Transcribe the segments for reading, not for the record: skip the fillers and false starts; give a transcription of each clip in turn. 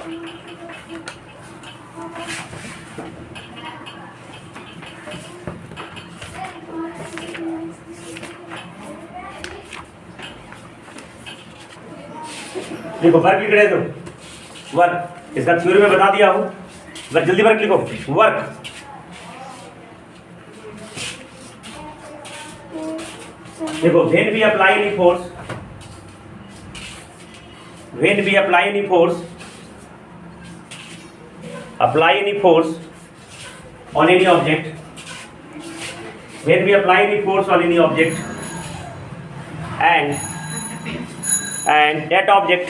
देखो वर्क लिख रहे तो वर्क, इसका थ्योरी में बता दिया हूं, बस जल्दी वर्क लिखो। वर्क देखो, when we apply any force, when we apply any force, apply any force on any object, when we apply any force on any object and that object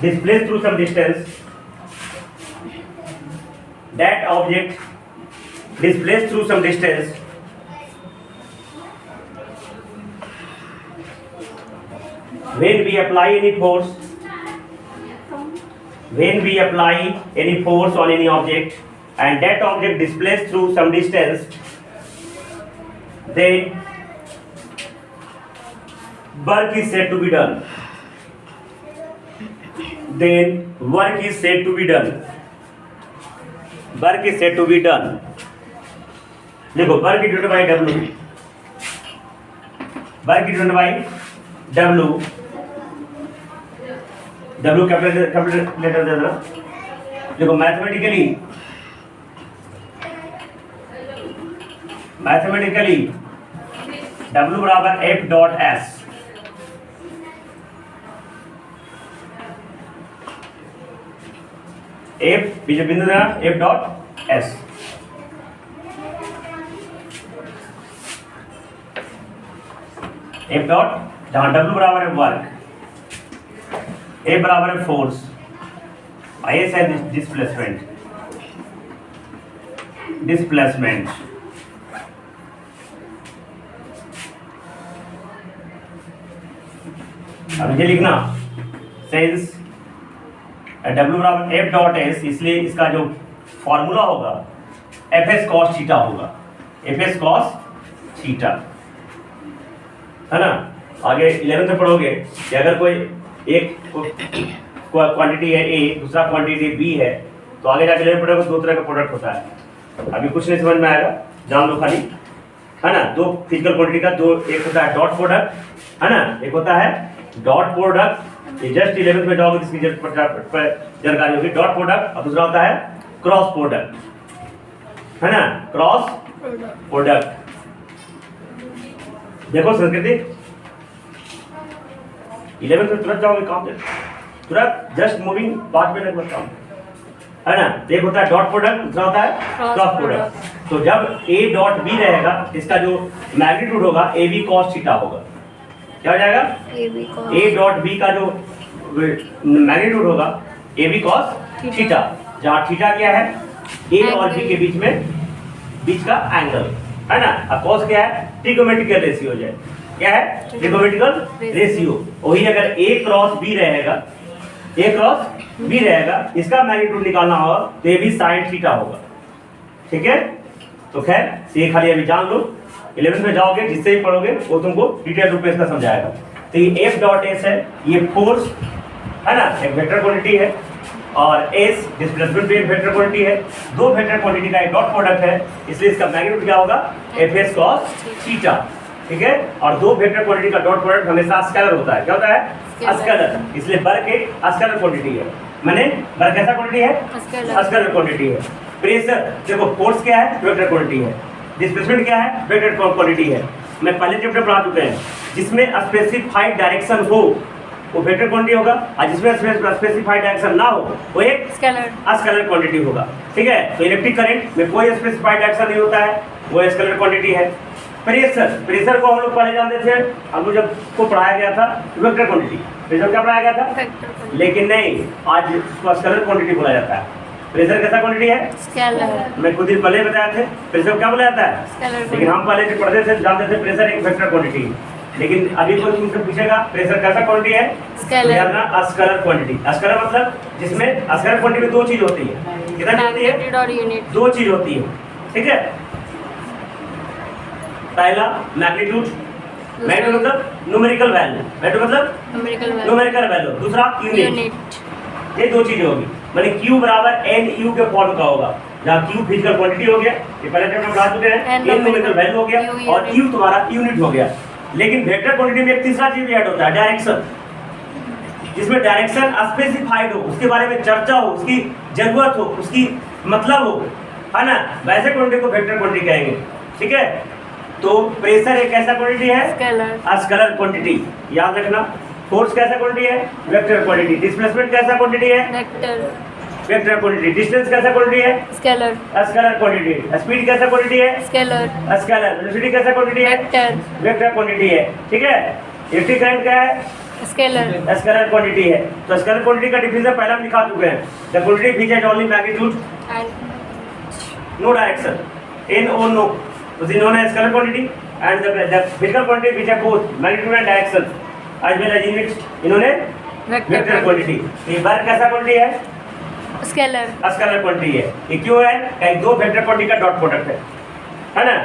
displaced through some distance, that object displaced through some distance when we apply any force on any object and that object displaced through some distance, then work is said to be done. Then work is said to be done. Work is said to be done. देखो work divided by W, work divided by W, W capital letter दे दो। देखो mathematically W बराबर F dot S, F बीच बिंदु देना F dot S, F dot जहां W बराबर है वर्क, A बराबर है फोर्स, IS है डिस्प्लेसमेंट। अब ये लिखना सेंस W बराबर F डॉट S, इसलिए इसका जो फॉर्मूला होगा FS cos थीटा होगा, FS cos थीटा, है ना। आगे 11th में पढ़ोगे कि अगर कोई एक क्वांटिटी है A, दूसरा क्वांटिटी B है, तो आगे जाके 11th पढ़ोगे दो तरह का प्रोडक्ट होता है। अभी कुछ नहीं समझ में आएगा, जान लो खाली, है ना। दो फिजिकल क्वांटिटी का दो, एक होता है डॉट प्रोडक्ट, है ना, एक होता है डॉट प्रोडक्ट। ये जस्ट 11th में जाओगे इसकी जानकारी होगी। डॉट प्रोडक्ट और दूसरा होता है क्रॉस प्रोडक्ट, है ना, क्रॉस प्रोडक्ट। देखो संस्कृति 11th में तुरंत जाओगे काम, तुरंत जस्ट मूविंग 5 मिनट में काम, है ना। एक होता है डॉट प्रोडक्ट, दूसरा होता है क्रॉस प्रोडक्ट। तो जब A डॉट B रहेगा, इसका जो मैग्नीट्यूड होगा AB cos थीटा होगा। क्या हो जाएगा? A डॉट B का जो मैग्नीट्यूड होगा AB cos थीटा, जहाँ थीटा क्या है A और B के बीच का एंगल, है ना। अब cos क्या है? ट्रिगोनोमेट्रिकल रेशियो है। क्या है? Trigonometrical ratio. वही अगर A क्रॉस B रहेगा, इसका मैग्नीट्यूड निकालना होगा तो ये भी sin थीटा होगा। ठीक है, तो खैर ये खाली अभी जान लो, 11th में जाओगे जिससे ही पढ़ोगे वो तुमको डिटेल रूप में इसका समझाएगा। तो ये F डॉट S है, ये फोर्स है ना, एक वेक्टर क्वांटिटी है, और S डिस्प्लेसमेंट भी एक वेक्टर क्वांटिटी है। दो वेक्टर क्वांटिटी का एक डॉट प्रोडक्ट है, इसलिए इसका मैग्नीट्यूड क्या होगा? FS cos theta. ठीक है, और दो वेक्टर क्वांटिटी का डॉट प्रोडक्ट हमेशा स्केलर होता है। क्या होता है? स्केलर। इसलिए वर्क एक स्केलर क्वांटिटी है। माने वर्क कैसा क्वांटिटी है? स्केलर क्वांटिटी है। प्रेशर देखो, फोर्स क्या है? वेक्टर क्वांटिटी है। डिस्प्लेसमेंट क्या है? वेक्टर क्वांटिटी है। मैं पहले चैप्टर पढ़ा चुके हैं, जिसमें स्पेसिफाइड डायरेक्शन हो वो वेक्टर क्वांटिटी होगा, और जिसमें स्पेसिफाइड डायरेक्शन ना हो वो एक स्केलर क्वांटिटी होगा। ठीक है, तो इलेक्ट्रिक करंट में कोई स्पेसिफाइड डायरेक्शन नहीं होता है, वो स्केलर क्वांटिटी है। प्रेशर को हम लोग पहले जानते थे, हम लोग जब को पढ़ाया गया था वेक्टर क्वांटिटी, प्रेशर क्या पढ़ाया गया था? लेकिन नहीं, आज उसको स्केलर क्वांटिटी बोला जाता है। प्रेशर कैसा क्वांटिटी है? स्केलर। मैं कुछ दिन पहले बताया थे प्रेशर क्या बोला जाता है? लेकिन हम पहले जो पढ़ते थे जानते थे प्रेशर एक वेक्टर क्वांटिटी है। लेकिन अभी कोई तुमसे पूछेगा प्रेशर कैसा क्वांटिटी है? स्केलर। Scalar quantity. स्केलर मतलब जिसमें स्केलर क्वांटिटी में दो चीज होती है। कितना होती है? दो चीज होती है। ठीक है, पहला मैग्नीट्यूड, मैग्नीट्यूड मतलब न्यूमेरिकल वैल्यू, मैग्नीट्यूड मतलब न्यूमेरिकल वैल्यू, दूसरा यूनिट। ये दो चीजें होगी, माने Q बराबर NU के फॉर्म का होगा, जहाँ Q फिजिकल क्वांटिटी हो गया, ये पहले चैप्टर में पढ़ा चुके हैं, N न्यूमेरिकल वैल्यू हो गया और U तुम्हारा यूनिट हो गया। लेकिन वेक्टर क्वांटिटी में एक तीसरा चीज ऐड होता है, डायरेक्शन, जिसमें डायरेक्शन स्पेसिफाइड हो, उसके बारे में चर्चा हो, उसकी जरूरत हो, उसकी मतलब हो, है ना, वैसे क्वांटिटी को वेक्टर क्वांटिटी कहेंगे। ठीक है, तो प्रेशर एक ऐसा क्वांटिटी है, स्केलर क्वांटिटी, याद रखना। फोर्स कैसा क्वांटिटी है, वेक्टर क्वांटिटी। डिस्प्लेसमेंट कैसा क्वांटिटी है, वेक्टर क्वांटिटी। डिस्टेंस कैसा क्वांटिटी है, स्केलर क्वांटिटी। स्पीड कैसा क्वांटिटी है, स्केलर। वेलोसिटी कैसा क्वांटिटी है, वेक्टर क्वांटिटी है। ठीक है, इलेक्ट्रिक करंट क्या है, स्केलर क्वांटिटी है। तो स्केलर क्वांटिटी का डिफिनेशन पहले हम लिखा चुके हैं, the quantity which has only magnitude no direction, NO no, तो is known as scalar quantity, and the physical quantity which have both magnitude and direction as well as units, इन्होंने vector quantity. ये work कैसा quantity है, scalar quantity है। ये क्यों है, कहीं दो वेक्टर क्वांटिटी का डॉट प्रोडक्ट है ना,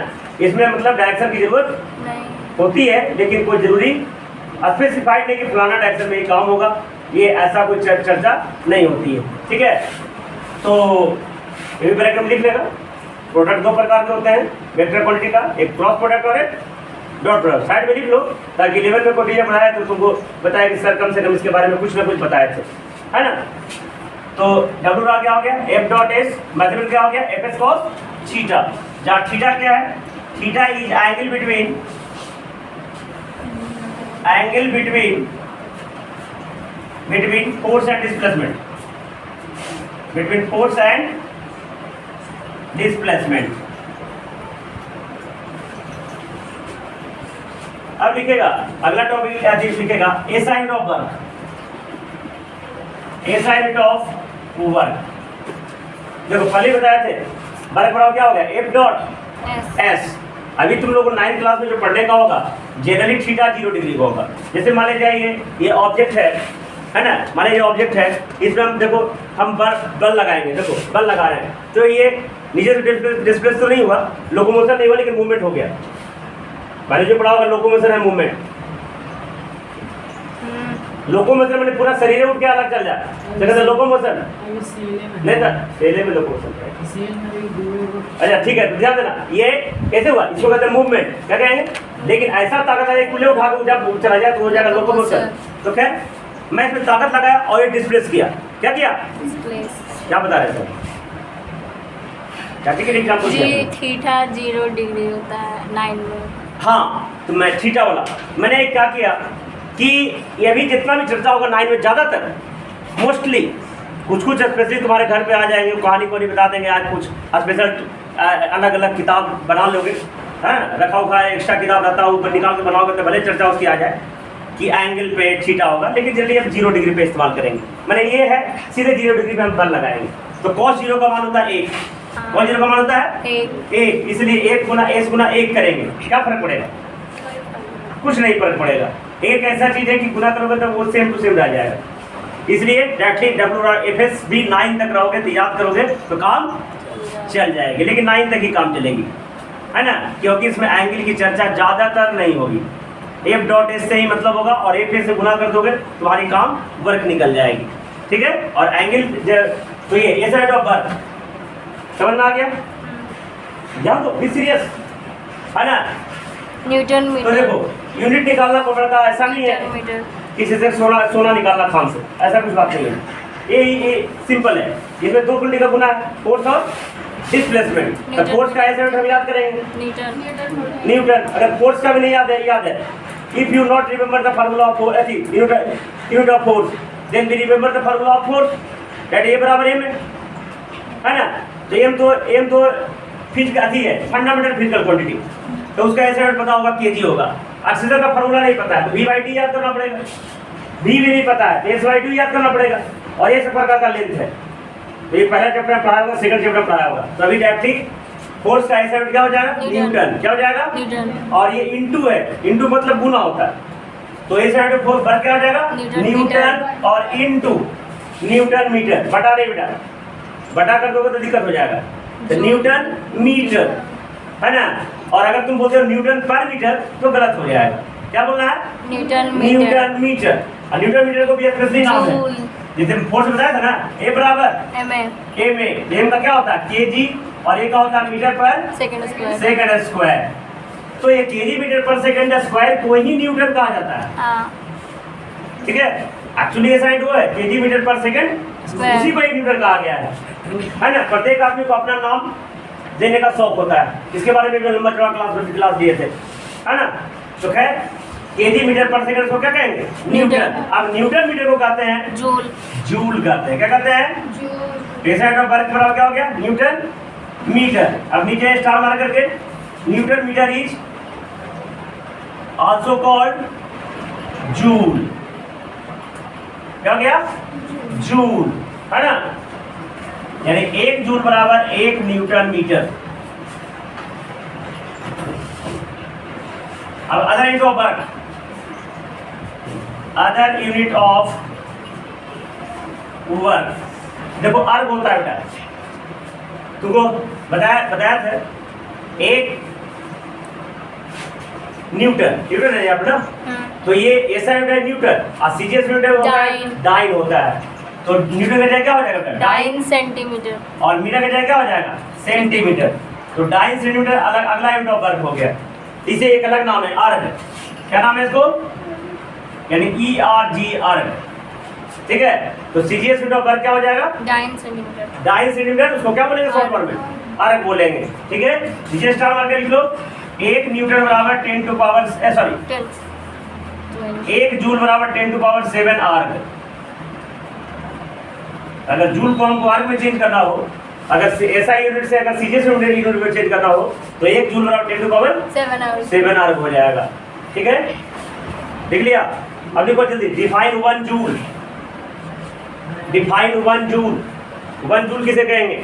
इसमें मतलब डायरेक्शन की जरूरत नहीं होती है, लेकिन कोई जरूरी स्पेसिफाइड नहीं कि फलाना डायरेक्शन में ये काम होगा, ये ऐसा कोई चर्चा नहीं होती है। ठीक है, तो ये भी ब्रैकेट में लिख लेगा। प्रोडक्ट दो प्रकार के होते हैं वेक्टर क्वांटिटी का, एक क्रॉस प्रोडक्ट और एक डॉट प्रोडक्ट। साइड में लिख लो ताकि 11 में कोई पढ़ाया तो तुमको बताया कि सर कम से कम इसके बारे में कुछ ना कुछ बताए थे, है ना। तो W क्या हो गया, F डॉट S, मेथड क्या हो गया, Fs cos थीटा, जहाँ थीटा क्या है, theta is angle between force and displacement, between force and displacement. अब लिखेगा अगला टॉपिक लिखेगा a sign of work, a sign of work. देखो पहले बताए थे वर्क बराबर क्या हो गया, F डॉट S। अभी तुम लोगों को 9th क्लास में जो पढ़ने का होगा जनरली थीटा 0 डिग्री का होगा। जैसे मान लीजिए ये ऑब्जेक्ट है ना, मान लीजिए ऑब्जेक्ट है, इसमें हम देखो हम बल लगाएंगे, देखो बल लगा रहे हैं तो ये नीचे से डिस्प्लेस तो नहीं हुआ, लोकोमोशन नहीं हुआ, लेकिन मूवमेंट हो गया। मैंने जो पढ़ा होगा लोकोमोशन है मूवमेंट, लोकोमोशन मैंने पूरा शरीर उठ के अलग चल जाए, जैसे लोकोमोशन नहीं था, सेले में लोकोमोशन। अच्छा ठीक है, ध्यान देना, ये कैसे हुआ, इसको कहते हैं मूवमेंट, क्या कहेंगे। लेकिन ऐसा ताकत है कुल्ले उठा के जब चला जाए तो हो जाएगा लोकोमोशन। तो खैर मैं इसमें ताकत लगाया और ये डिस्प्लेस किया, क्या किया, क्या बता रहे थे, एग्जाम्पल थीटा 0 डिग्री होता है 9 में। हाँ, तो मैं थीटा वाला मैंने क्या किया कि ये भी जितना भी चर्चा होगा 9 में, ज़्यादातर मोस्टली कुछ स्पेशली तुम्हारे घर पे आ जाएंगे, कहानी को नहीं बता देंगे, आज कुछ स्पेशल अलग अलग किताब बना लोगे, हाँ रखा हुआ है, एक्स्ट्रा किताब रहता है ऊपर निकाल के बनाओगे तो भले चर्चा उसकी आ जाए कि एंगल पे थीटा होगा, लेकिन जल्दी हम 0 डिग्री पे इस्तेमाल करेंगे। मैंने ये है सीधे 0 डिग्री पे हम बल लगाएंगे। तो cos 0 का मान होता है 1, cos 0 का मान होता है 1, इसलिए 1 गुना S गुना 1 करेंगे, क्या फर्क पड़ेगा, कुछ नहीं फर्क पड़ेगा। एक ऐसा चीज है कि गुना करोगे तो वो सेम टू सेम रह जाएगा, इसलिए डायरेक्टली WFS भी 9 तक रहोगे तो याद करोगे तो काम चल जाएगी, लेकिन 9 तक ही काम चलेगी, है ना, क्योंकि इसमें एंगल की चर्चा ज़्यादातर नहीं होगी। F डॉट S से ही मतलब होगा और F से गुना कर दोगे तुम्हारी काम वर्क निकल जाएगी। ठीक है, और एंगल तो ये साइड ऑफ वर्क समझ में आ गया, ध्यान दो, बी सीरियस, है ना। Newton metre. तो देखो यूनिट निकालना पड़ता है, ऐसा नहीं है किसी से सोना निकालना खान से, ऐसा कुछ बात नहीं है, ये सिंपल है। इसमें दो कुंडी का गुना है, फोर्स और डिस्प्लेसमेंट। तो फोर्स का ऐसे हम याद करेंगे न्यूटन। अगर फोर्स का भी नहीं याद है if you not remember the formula of force, unit of force, then we remember the formula of force, that A बराबर एम है ना। तो एम तो फिजिकल है, फंडामेंटल फिजिकल क्वांटिटी, तो उसका ऐसे पता होगा केजी होगा। ऑक्सीजन का फार्मूला नहीं पता है तो V/T याद करना पड़ेगा, V भी नहीं पता है तो S/2 याद करना पड़ेगा, और ये सब प्रकार का लेंथ है। तो ये पहला चैप्टर में पढ़ाया होगा, सेकंड चैप्टर में पढ़ाया होगा। तो अभी डायरेक्टली फोर्स का ऐसा क्या हो जाएगा, न्यूटन, क्या हो जाएगा न्यूटन, और ये इनटू है, इनटू मतलब गुना होता है, तो ऐसे फोर्स वर्क क्या हो जाएगा न्यूटन, और इनटू न्यूटन मीटर, बटा नहीं बेटा, बटा कर दोगे तो दिक्कत हो जाएगा, तो न्यूटन मीटर, है ना। और अगर तुम बोलते हो न्यूटन पर मीटर तो गलत हो जाएगा, क्या बोलना है? Newton metre. Newton metre. और न्यूटन मीटर को भी एक्सप्रेशनली नाम है, जूल। जैसे फोर्स बताया था ना, ए बराबर एम एम का क्या होता है? केजी, और ए का होता है मीटर पर सेकंड स्क्वायर। Second square. तो ये केजी मीटर पर सेकंड स्क्वायर को ही न्यूटन कहा जाता है, हाँ ठीक है। एक्चुअली ये साइड वो है केजी मीटर पर सेकंड, Square। उसी को ही न्यूटन कहा गया है ना। प्रत्येक आदमी को अपना नाम देने का शौक होता है, इसके बारे में भी लंबा चौड़ा क्लास दिए थे, है ना। तो खैर केजी मीटर पर सेकंड को क्या कहेंगे? न्यूटन। अब न्यूटन मीटर को कहते हैं जूल। जूल कहते हैं। क्या कहते हैं? जूल। पेसेंट ऑफ बर्थ बराबर क्या हो गया? Newton metre. अब नीचे स्टार मार करके, newton metre is also called joule. क्या हो गया? जूल, है ना। यानी 1 जूल बराबर 1 न्यूटन मीटर। अब other unit of work, other unit of work, देखो अर्ग होता है बेटा, तुमको बताया था 1 न्यूटन, न्यूटन है यहाँ पे ना। तो ये ऐसा यूनिट है न्यूटन, और सीजीएस यूनिट होता है डाइन होता है। तो न्यूटन का जगह क्या हो जाएगा? Dyne centimetre. और मीटर का जगह क्या हो जाएगा? सेंटीमीटर। तो डाइन सेंटीमीटर अगला यूनिट ऑफ वर्क हो गया। इसे एक अलग नाम है अर्ग। क्या नाम है इसको? यानी ERG अर्ग, ठीक है। तो सीजीएस यूनिट ऑफ वर्क क्या हो जाएगा? Dyne centimetre. डाइन सेंटीमीटर, उसको क्या बोलेंगे शॉर्ट फॉर्म में? अर्ग बोलेंगे, ठीक है। नीचे स्टार मार के लिख लो, 1 न्यूटन बराबर 10 टू पावर 1 जूल बराबर 10 टू पावर 7 अर्ग। अगर जूल को हमको अर्ग में चेंज करना हो, अगर ऐसा यूनिट से अगर सीजीएस यूनिट में चेंज करना हो, तो 1 जूल बराबर 10 टू पावर 7 अर्ग हो जाएगा, ठीक है। लिख लिया। अब देखो जल्दी, define 1 joule. Define 1 joule. 1 joule किसे कहेंगे?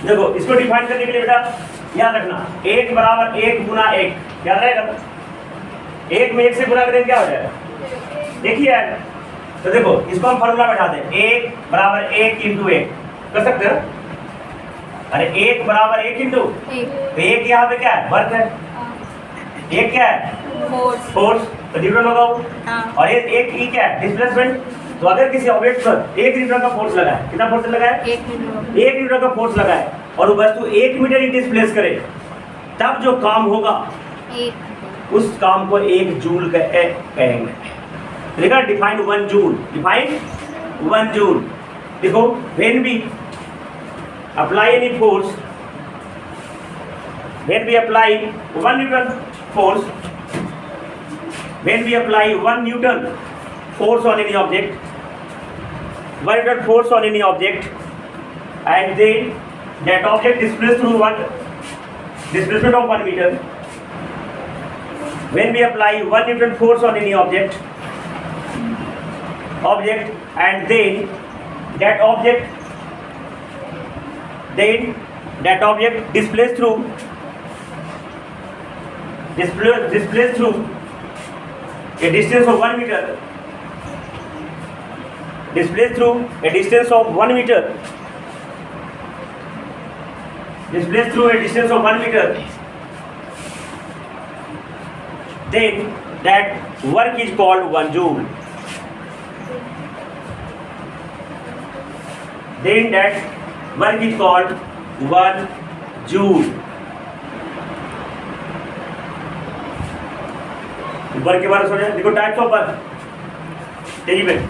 देखो इसको डिफाइन करने के लिए बेटा याद रखना, 1 बराबर 1 गुना 1, याद रहेगा। 1 में 1 से गुना करेंगे क्या हो जाएगा? देखिए, तो देखो इसको हम फॉर्मूला बैठा दें, 1 बराबर 1 इंटू 1 कर सकते हैं। अरे 1 बराबर 1 इंटू, तो 1 यहाँ पे क्या है? वर्क है। 1 क्या है? फोर्स। तो न्यूटन होगा वो। और 1 ई क्या है? डिस्प्लेसमेंट। तो अगर किसी ऑब्जेक्ट पर 1 न्यूटन का फोर्स लगा है, कितना फोर्स लगा है? 1 न्यूटन का फोर्स लगा है, और वो वस्तु 1 मीटर ही डिस्प्लेस करे, तब जो काम होगा उस काम को 1 जूल कहेंगे। देखा, डिफाइन 1 जूल। Define 1 joule. देखो, when we apply any force, when we apply 1 newton force, when we apply 1 newton force on any object, 1 newton force on any object, and then that object displaced through one displacement of 1 meter. When we apply 1 newton force on any object, and then that object displaced through a distance of 1 meter. Displaced through a distance of 1 meter. Displaced through a distance of 1 meter. Then that work is called 1 joule. Then that work is called 1 joule. Work के बारे में सोचा। देखो types of work, तेजी में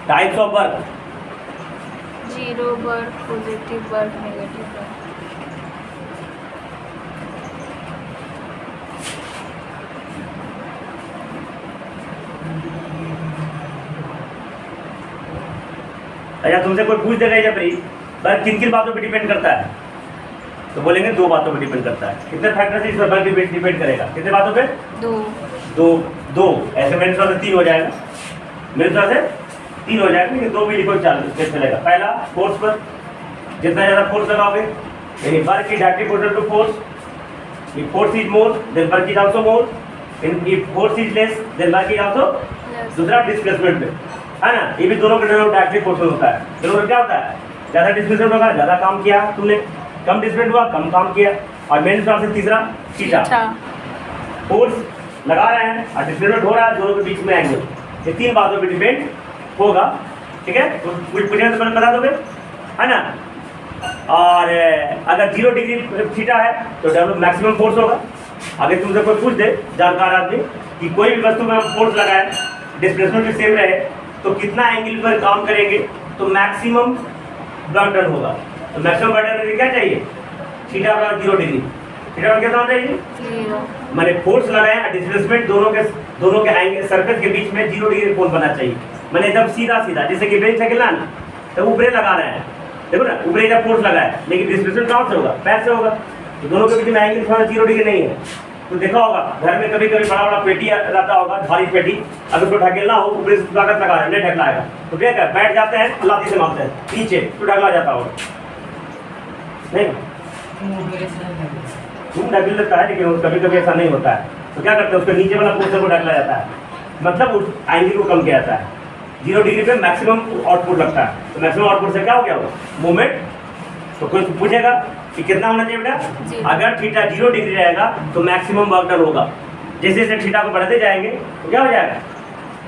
types of work, 0 work, positive work, negative work. अच्छा, तुमसे कोई पूछ देगा जब वर्क किन किन बातों पे डिपेंड करता है, तो बोलेंगे 2 बातों पे डिपेंड करता है। कितने फैक्टर से इस पर वर्क डिपेंड करेगा? कितने बातों पे? 2। ऐसे मेरे हिसाब से 3 हो जाएगा, मेरे हिसाब से 3 हो जाएगा, लेकिन 2 भी लिखो चलेगा। पहला फोर्स पर, जितना ज़्यादा फोर्स लगाओगे, work is directly proportional to force. If force is more then work is also more, if force is less then work is also. दूसरा डिस्प्लेसमेंट पे, है ना, ये भी दोनों का डायरेक्टली प्रोपोर्शनल होता है। दोनों में क्या होता है? ज़्यादा डिस्प्लेसमेंट होगा, ज़्यादा काम किया तुमने, कम डिस्प्लेसमेंट हुआ, कम काम किया। और मेन फॉर्म से तीसरा थीटा। अच्छा। फोर्स लगा रहे हैं और डिस्प्लेसमेंट हो रहा है, दोनों के बीच में एंगल, ये 3 बातों पे डिपेंड होगा। ठीक है, तो कुछ पूछेंगे तो पहले बता दोगे, है ना। और अगर 0 डिग्री थीटा है तो डेवलप मैक्सिमम फोर्स होगा। अगर तुमसे कोई पूछ दे जानकार आदमी कि कोई भी वस्तु में हम फोर्स लगाए, डिस्प्लेसमेंट भी सेम रहे, तो कितना एंगल पर काम करेंगे, तो मैक्सिमम वर्क डन होगा। तो मैक्सिमम वर्क डन क्या चाहिए, थीटा बराबर 0 डिग्री। थीटा क्या होना चाहिए, 0। मैंने फोर्स लगाया और डिस्प्लेसमेंट दोनों के एंगल सर्कल के बीच में 0 डिग्री कोण बनना चाहिए। मैंने एकदम सीधा सीधा, जैसे कि बेंच है ना, तो ऊपरे लगा रहे हैं, देखो ना, ऊपरे जब फोर्स लगा है, लेकिन डिस्प्लेसमेंट कहाँ से होगा, पैर से होगा। तो दोनों के बीच में एंगल थोड़ा 0 डिग्री नहीं है। तो देखा होगा घर में कभी कभी बड़ा बड़ा पेटी रहता होगा, भारी पेटी, अगर उसको ढकेलना हो, ऊपरे से ताकत लगा है, नहीं ढकलाएगा, तो क्या कर बैठ जाते हैं, लाठी से मारते हैं नीचे, तो ढकला जाता होगा नहीं, तुम ढकेल लेता है, लेकिन कभी कभी ऐसा नहीं होता है। तो क्या करते हैं, उसके नीचे वाला पोर्शन को ढकला जाता है, मतलब उस एंगल को कम किया जाता है। 0 डिग्री पे मैक्सिमम आउटपुट लगता है, तो मैक्सिमम आउटपुट से क्या हो गया वो मूवमेंट। तो कोई पूछेगा कि कितना होना चाहिए बेटा, अगर थीटा 0 डिग्री रहेगा तो मैक्सिमम वर्क डन होगा। जैसे जैसे थीटा को बढ़ाते जाएंगे तो क्या हो जाएगा,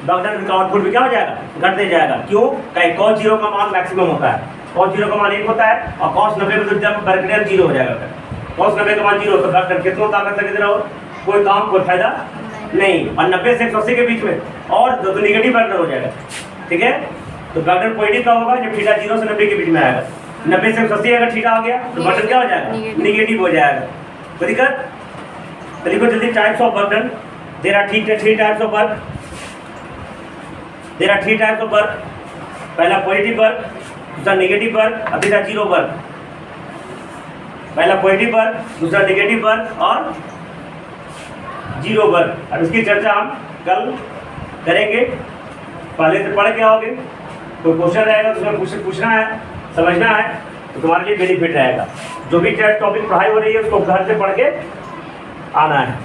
वर्क डन का आउटपुट भी क्या हो जाएगा, घटते जाएगा। क्यों, कहीं cos 0 का मान मैक्सिमम होता है, cos 0 का मान 1 होता है, और cos 90 में तो जब वर्क डन 0 हो जाएगा। cos 90 का मान 0 तो वर्क डन कितना ताकत लगे रहो, कोई काम कोई फायदा नहीं। और 90 से 180 के बीच में और तो निगेटिव वर्क डन हो जाएगा। ठीक है, तो वर्क डन पॉजिटिव का होगा जब थीटा 0 से 90 के बीच में आएगा। 90 से 180 अगर थीटा आ गया तो वर्क डन क्या हो जाएगा, निगेटिव हो जाएगा। तो दिक्कत, तो लिखो जल्दी, types of work done. There are 3 types of work, there are 3 types of work. पहला पॉजिटिव वर्क, दूसरा नेगेटिव वर्क, और तीसरा 0 वर्क। पहला पॉजिटिव वर्क, दूसरा नेगेटिव वर्क और 0 वर्क। अब इसकी चर्चा हम कल करेंगे। पहले से पढ़ के आओगे, कोई क्वेश्चन रहेगा तो उसमें पूछना है, समझना है, तो तुम्हारे लिए बेनिफिट रहेगा। जो भी टॉपिक पढ़ाई हो रही है उसको घर से पढ़ के आना है।